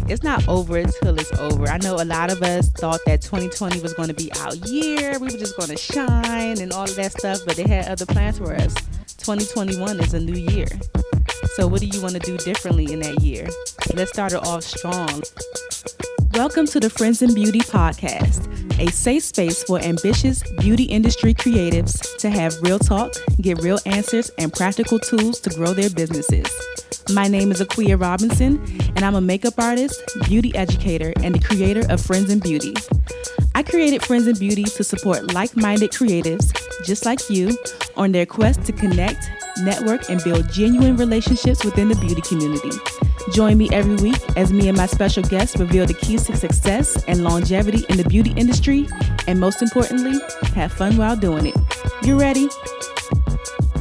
it's not over until it's over. I know a lot of us thought that 2020 was going to be our year. We were just going to shine and all of that stuff, but they had other plans for us. 2021 is a new year. So what do you want to do differently in that year? Let's start it off strong. Welcome to the Friends in Beauty podcast, a safe space for ambitious beauty industry creatives to have real talk, get real answers, and practical tools to grow their businesses. My name is Aquia Robinson, and I'm a makeup artist, beauty educator, and the creator of Friends in Beauty. I created Friends in Beauty to support like-minded creatives, just like you, on their quest to connect, network, and build genuine relationships within the beauty community. Join me every week as me and my special guests reveal the keys to success and longevity in the beauty industry, and most importantly, have fun while doing it. You ready?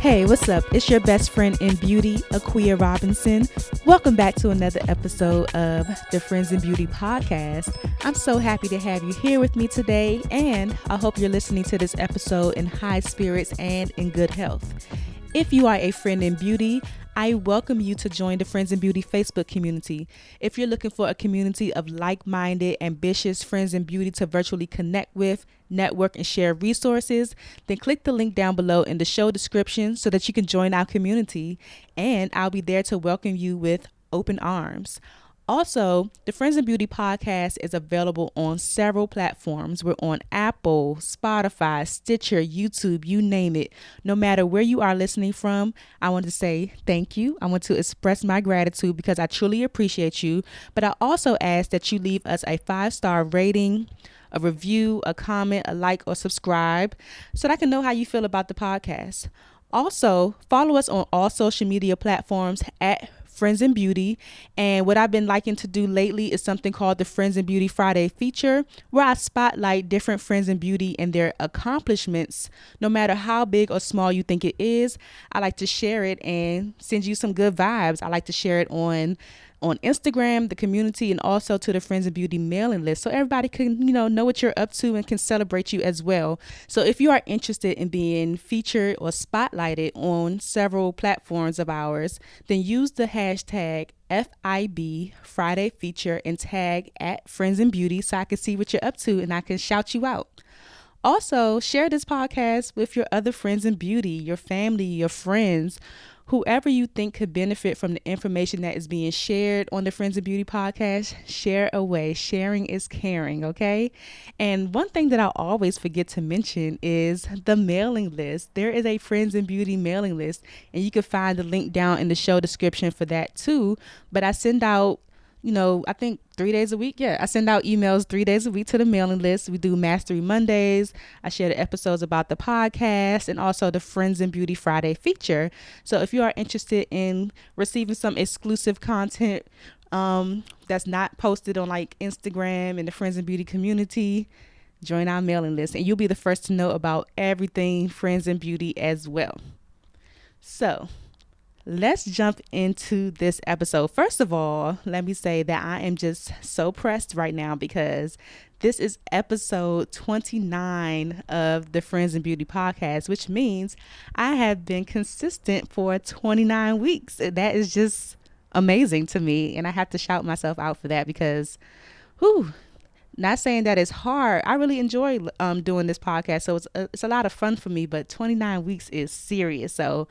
Hey, what's up? It's your best friend in beauty, Aquia Robinson. Welcome back to another episode of the Friends in Beauty podcast. I'm so happy to have you here with me today, and I hope you're listening to this episode in high spirits and in good health. If you are a friend in beauty, I welcome you to join the Friends in Beauty Facebook community. If you're looking for a community of like-minded, ambitious friends in beauty to virtually connect with, network, and share resources, then click the link down below in the show description so that you can join our community, and I'll be there to welcome you with open arms. Also, the Friends in Beauty podcast is available on several platforms. We're on Apple, Spotify, Stitcher, YouTube, you name it. No matter where you are listening from, I want to say thank you. I want to express my gratitude because I truly appreciate you. But I also ask that you leave us a 5-star rating, a review, a comment, a like, or subscribe so that I can know how you feel about the podcast. Also, follow us on all social media platforms at Friends in Beauty, and what I've been liking to do lately is something called the Friends in Beauty Friday feature, where I spotlight different friends in beauty and their accomplishments. No matter how big or small you think it is, I like to share it and send you some good vibes. I like to share it on Instagram, the community, and also to the Friends in Beauty mailing list so everybody can, know what you're up to and can celebrate you as well. So if you are interested in being featured or spotlighted on several platforms of ours, then use the hashtag FIB Friday feature and tag at Friends in Beauty so I can see what you're up to and I can shout you out. Also, share this podcast with your other friends in beauty, your family, your friends, whoever you think could benefit from the information that is being shared on the Friends in Beauty podcast. Share away. Sharing is caring, okay? And one thing that I always forget to mention is the mailing list. There is a Friends in Beauty mailing list, and you can find the link down in the show description for that too. But I send out I think 3 days a week. Yeah, I send out emails 3 days a week to the mailing list. We do Mastery Mondays. I share the episodes about the podcast and also the Friends in Beauty Friday feature. So if you are interested in receiving some exclusive content that's not posted on like Instagram and the Friends in Beauty community, join our mailing list and you'll be the first to know about everything Friends in Beauty as well. So let's jump into this episode. First of all, let me say that I am just so pressed right now because this is episode 29 of the Friends in Beauty podcast, which means I have been consistent for 29 weeks. That is just amazing to me. And I have to shout myself out for that because, not saying that it's hard. I really enjoy doing this podcast. So it's a lot of fun for me, but 29 weeks is serious. So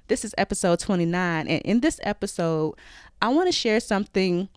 this is episode 29. And in this episode, I want to share something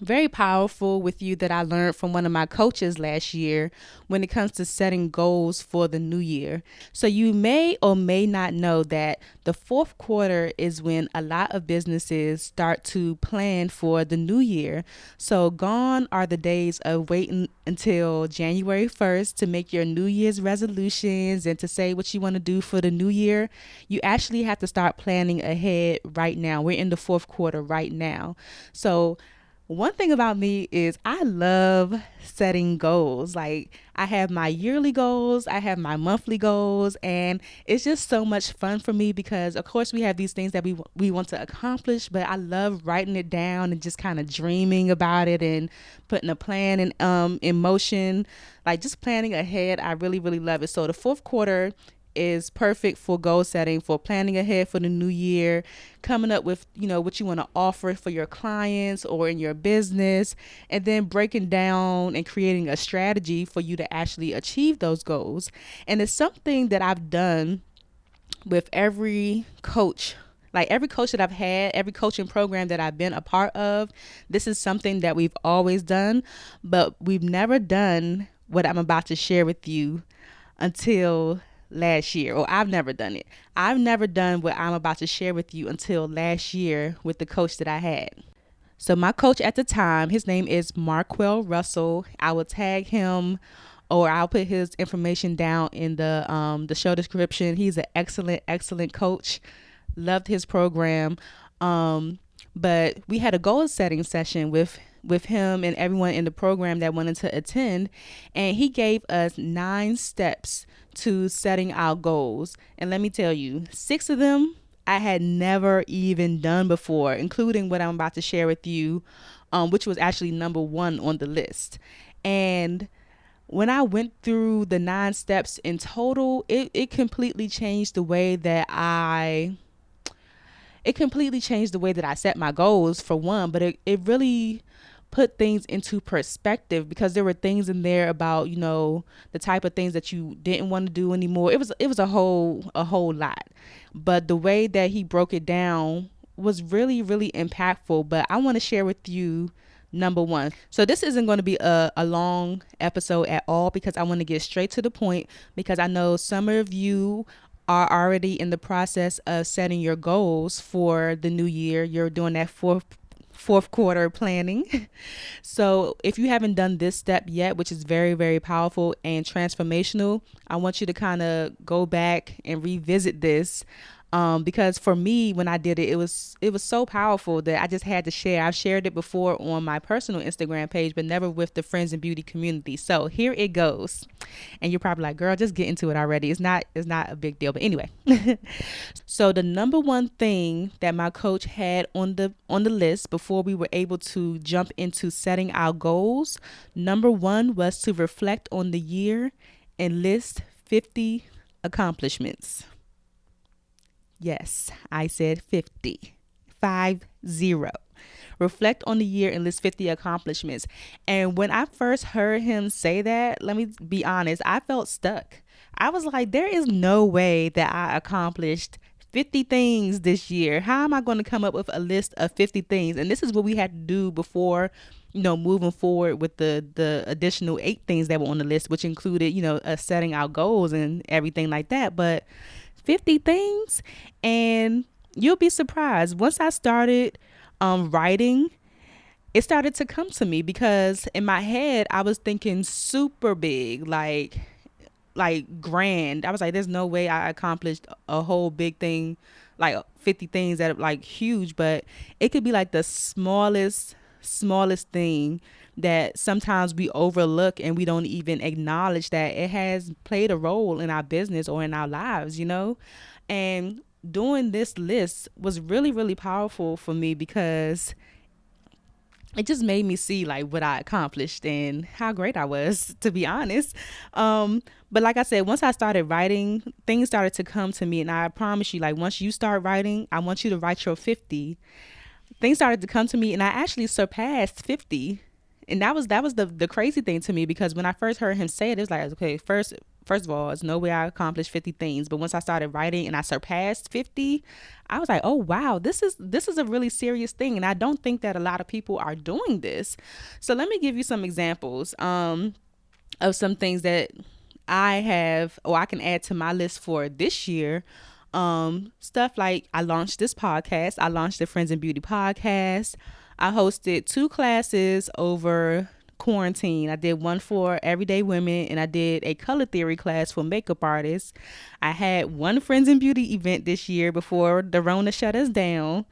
very powerful with you that I learned from one of my coaches last year when it comes to setting goals for the new year. So you may or may not know that the fourth quarter is when a lot of businesses start to plan for the new year. So gone are the days of waiting until January 1st to make your New Year's resolutions and to say what you want to do for the new year. You actually have to start planning ahead right now. We're in the fourth quarter right now. So one thing about me is I love setting goals. Like I have my yearly goals, I have my monthly goals, and it's just so much fun for me because of course we have these things that we want to accomplish, but I love writing it down and just kind of dreaming about it and putting a plan in motion, like just planning ahead. I really, really love it. So the fourth quarter is perfect for goal setting, for planning ahead for the new year, coming up with, what you want to offer for your clients or in your business, and then breaking down and creating a strategy for you to actually achieve those goals. And it's something that I've done with every coach. Like every coach that I've had, every coaching program that I've been a part of, this is something that we've always done, but we've never done what I'm about to share with you until last year, or I've never done it. I've never done what I'm about to share with you until last year with the coach that I had. So my coach at the time, his name is Marquell Russell. I will tag him, or I'll put his information down in the show description. He's an excellent coach. Loved his program. But we had a goal setting session with him and everyone in the program that wanted to attend, and he gave us 9 steps to setting our goals. And let me tell you, 6 of them I had never even done before, including what I'm about to share with you, which was actually number 1 on the list. And when I went through the 9 steps in total, it completely changed the way that I set my goals, for one, but it really put things into perspective, because there were things in there about, the type of things that you didn't want to do anymore. It was a whole lot. But the way that he broke it down was really, really impactful. But I want to share with you number 1. So this isn't going to be a long episode at all, because I want to get straight to the point, because I know some of you are already in the process of setting your goals for the new year. You're doing that fourth quarter planning. So if you haven't done this step yet, which is very, very powerful and transformational, I want you to kind of go back and revisit this. Because for me, when I did it, it was so powerful that I just had to share. I've shared it before on my personal Instagram page, but never with the Friends and Beauty community. So here it goes. And you're probably like, girl, just get into it already. It's not a big deal. But anyway, so the number 1 thing that my coach had on the list before we were able to jump into setting our goals, number 1 was to reflect on the year and list 50 accomplishments. Yes, I said 50. 50. Reflect on the year and list 50 accomplishments. And when I first heard him say that, let me be honest, I felt stuck. I was like, there is no way that I accomplished 50 things this year. How am I going to come up with a list of 50 things? And this is what we had to do before, moving forward with the additional 8 things that were on the list, which included, us setting our goals and everything like that. But 50 things, and you'll be surprised. Once I started writing, it started to come to me, because in my head I was thinking super big, like grand. I was like, there's no way I accomplished a whole big thing, like 50 things that are like huge. But it could be like the smallest thing that sometimes we overlook, and we don't even acknowledge that it has played a role in our business or in our lives, And doing this list was really, really powerful for me, because it just made me see like what I accomplished and how great I was, to be honest. But like I said, once I started writing, things started to come to me. And I promise you, like, once you start writing, I want you to write your 50. Things started to come to me, and I actually surpassed 50. And that was the crazy thing to me, because when I first heard him say it, it was like, okay, first of all, there's no way I accomplished 50 things. But once I started writing and I surpassed 50, I was like, oh wow, this is a really serious thing. And I don't think that a lot of people are doing this. So let me give you some examples of some things that I have, or I can add to my list for this year. Stuff like, I launched this podcast. I launched the Friends and Beauty podcast. I hosted 2 classes over quarantine. I did one for everyday women, and I did a color theory class for makeup artists. I had one Friends and Beauty event this year before the Rona shut us down.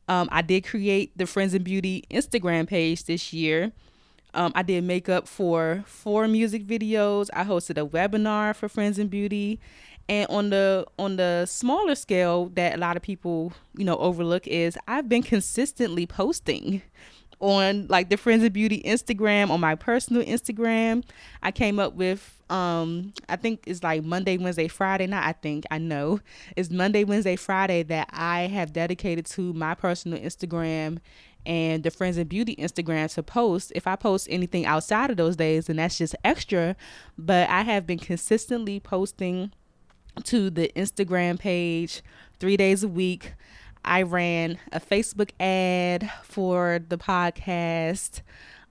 I did create the Friends and Beauty Instagram page this year. I did makeup for 4 music videos. I hosted a webinar for Friends and Beauty. And on the smaller scale that a lot of people, overlook, is I've been consistently posting on like the Friends of Beauty Instagram, on my personal Instagram. I came up with I think it's like Monday, Wednesday, Friday. Not I think, I know. It's Monday, Wednesday, Friday that I have dedicated to my personal Instagram and the Friends of Beauty Instagram to post. If I post anything outside of those days, then that's just extra. But I have been consistently posting to the Instagram page 3 days a week. I ran a Facebook ad for the podcast.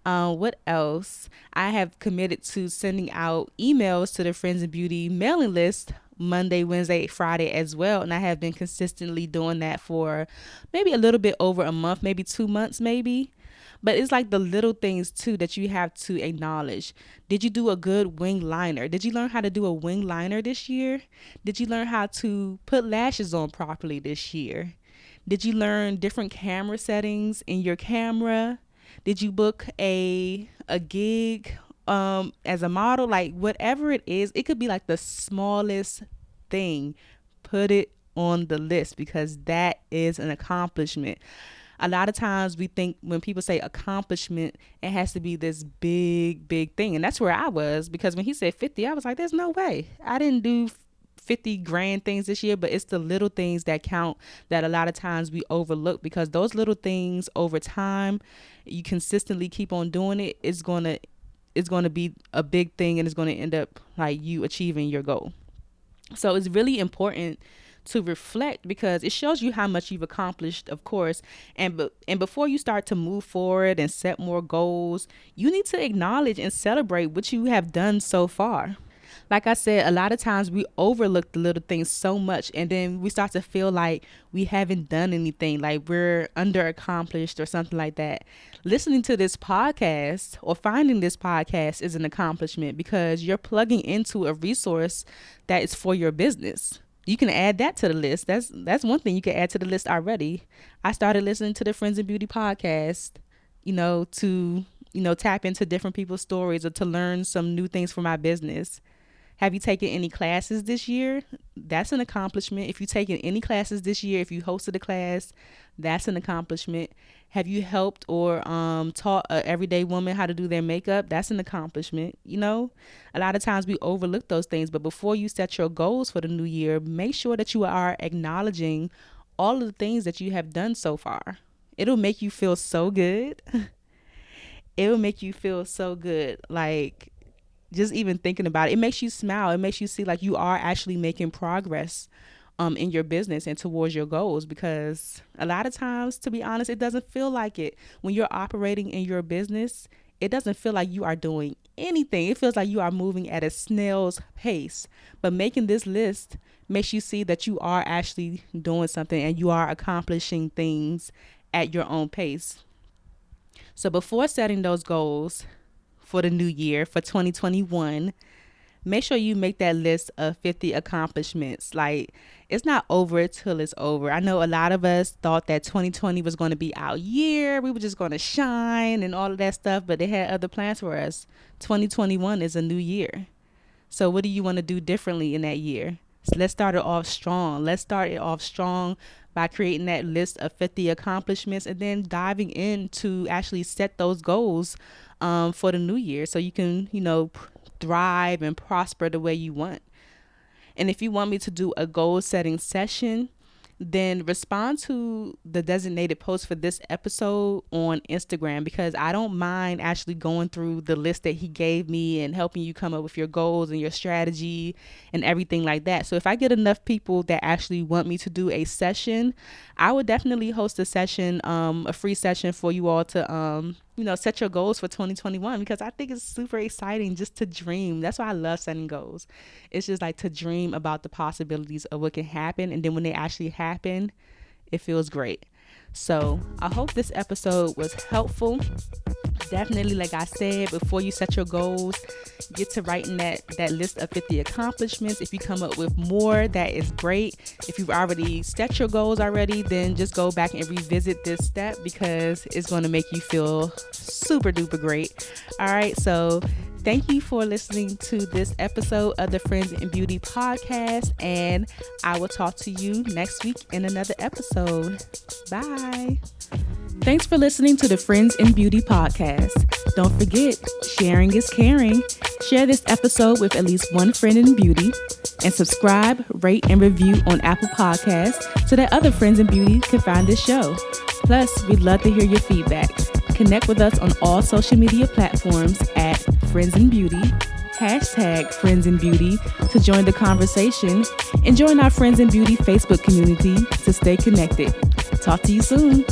What else? I have committed to sending out emails to the Friends of Beauty mailing list Monday, Wednesday, Friday as well. And I have been consistently doing that for maybe a little bit over a month, maybe 2 months, maybe. But it's like the little things too that you have to acknowledge. Did you do a good wing liner? Did you learn how to do a wing liner this year? Did you learn how to put lashes on properly this year? Did you learn different camera settings in your camera? Did you book a gig as a model? Like whatever it is, it could be like the smallest thing. Put it on the list because that is an accomplishment. A lot of times we think when people say accomplishment, it has to be this big, big thing. And that's where I was, because when he said 50, I was like, there's no way. I didn't do 50 grand things this year, but it's the little things that count that a lot of times we overlook, because those little things over time, you consistently keep on doing it, it's going to be a big thing, and it's going to end up like you achieving your goal. So it's really important to reflect, because it shows you how much you've accomplished, of course. And before you start to move forward and set more goals, you need to acknowledge and celebrate what you have done so far. Like I said, a lot of times we overlook the little things so much, and then we start to feel like we haven't done anything, like we're under accomplished or something like that. Listening to this podcast or finding this podcast is an accomplishment, because you're plugging into a resource that is for your business. You can add that to the list. That's one thing you can add to the list already. I started listening to the Friends of Beauty podcast, to tap into different people's stories or to learn some new things for my business. Have you taken any classes this year? That's an accomplishment. If you've taken any classes this year, if you hosted a class, that's an accomplishment. Have you helped or taught an everyday woman how to do their makeup? That's an accomplishment. A lot of times we overlook those things, but before you set your goals for the new year, make sure that you are acknowledging all of the things that you have done so far. It'll make you feel so good. It will make you feel so good. Like, just even thinking about it, it makes you smile. It makes you see like you are actually making progress in your business and towards your goals, because a lot of times, to be honest, it doesn't feel like it. When you're operating in your business, it doesn't feel like you are doing anything. It feels like you are moving at a snail's pace. But making this list makes you see that you are actually doing something and you are accomplishing things at your own pace. So before setting those goals for the new year, for 2021, make sure you make that list of 50 accomplishments. Like, it's not over till it's over. I know a lot of us thought that 2020 was going to be our year. We were just going to shine and all of that stuff, but they had other plans for us. 2021 is a new year. So what do you want to do differently in that year? So let's start it off strong. Let's start it off strong by creating that list of 50 accomplishments and then diving in to actually set those goals for the new year, so you can, thrive and prosper the way you want. And if you want me to do a goal setting session, then respond to the designated post for this episode on Instagram, because I don't mind actually going through the list that he gave me and helping you come up with your goals and your strategy and everything like that. So if I get enough people that actually want me to do a session, I would definitely host a session, a free session for you all to, set your goals for 2021, because I think it's super exciting just to dream. That's why I love setting goals. It's just like to dream about the possibilities of what can happen. And then when they actually happen, it feels great. So I hope this episode was helpful. Definitely, like I said, before you set your goals, get to writing that list of 50 accomplishments. If you come up with more, that is great. If you've already set your goals already, then just go back and revisit this step, because it's going to make you feel super duper great. All right, so thank you for listening to this episode of the Friends in Beauty podcast, and I will talk to you next week in another episode. Bye. Thanks for listening to the Friends in Beauty podcast. Don't forget, sharing is caring. Share this episode with at least one friend in beauty, and subscribe, rate, and review on Apple Podcasts so that other friends in beauty can find this show. Plus, we'd love to hear your feedback. Connect with us on all social media platforms at Friends in Beauty, #Friends in Beauty to join the conversation, and join our Friends in Beauty Facebook community to stay connected. Talk to you soon.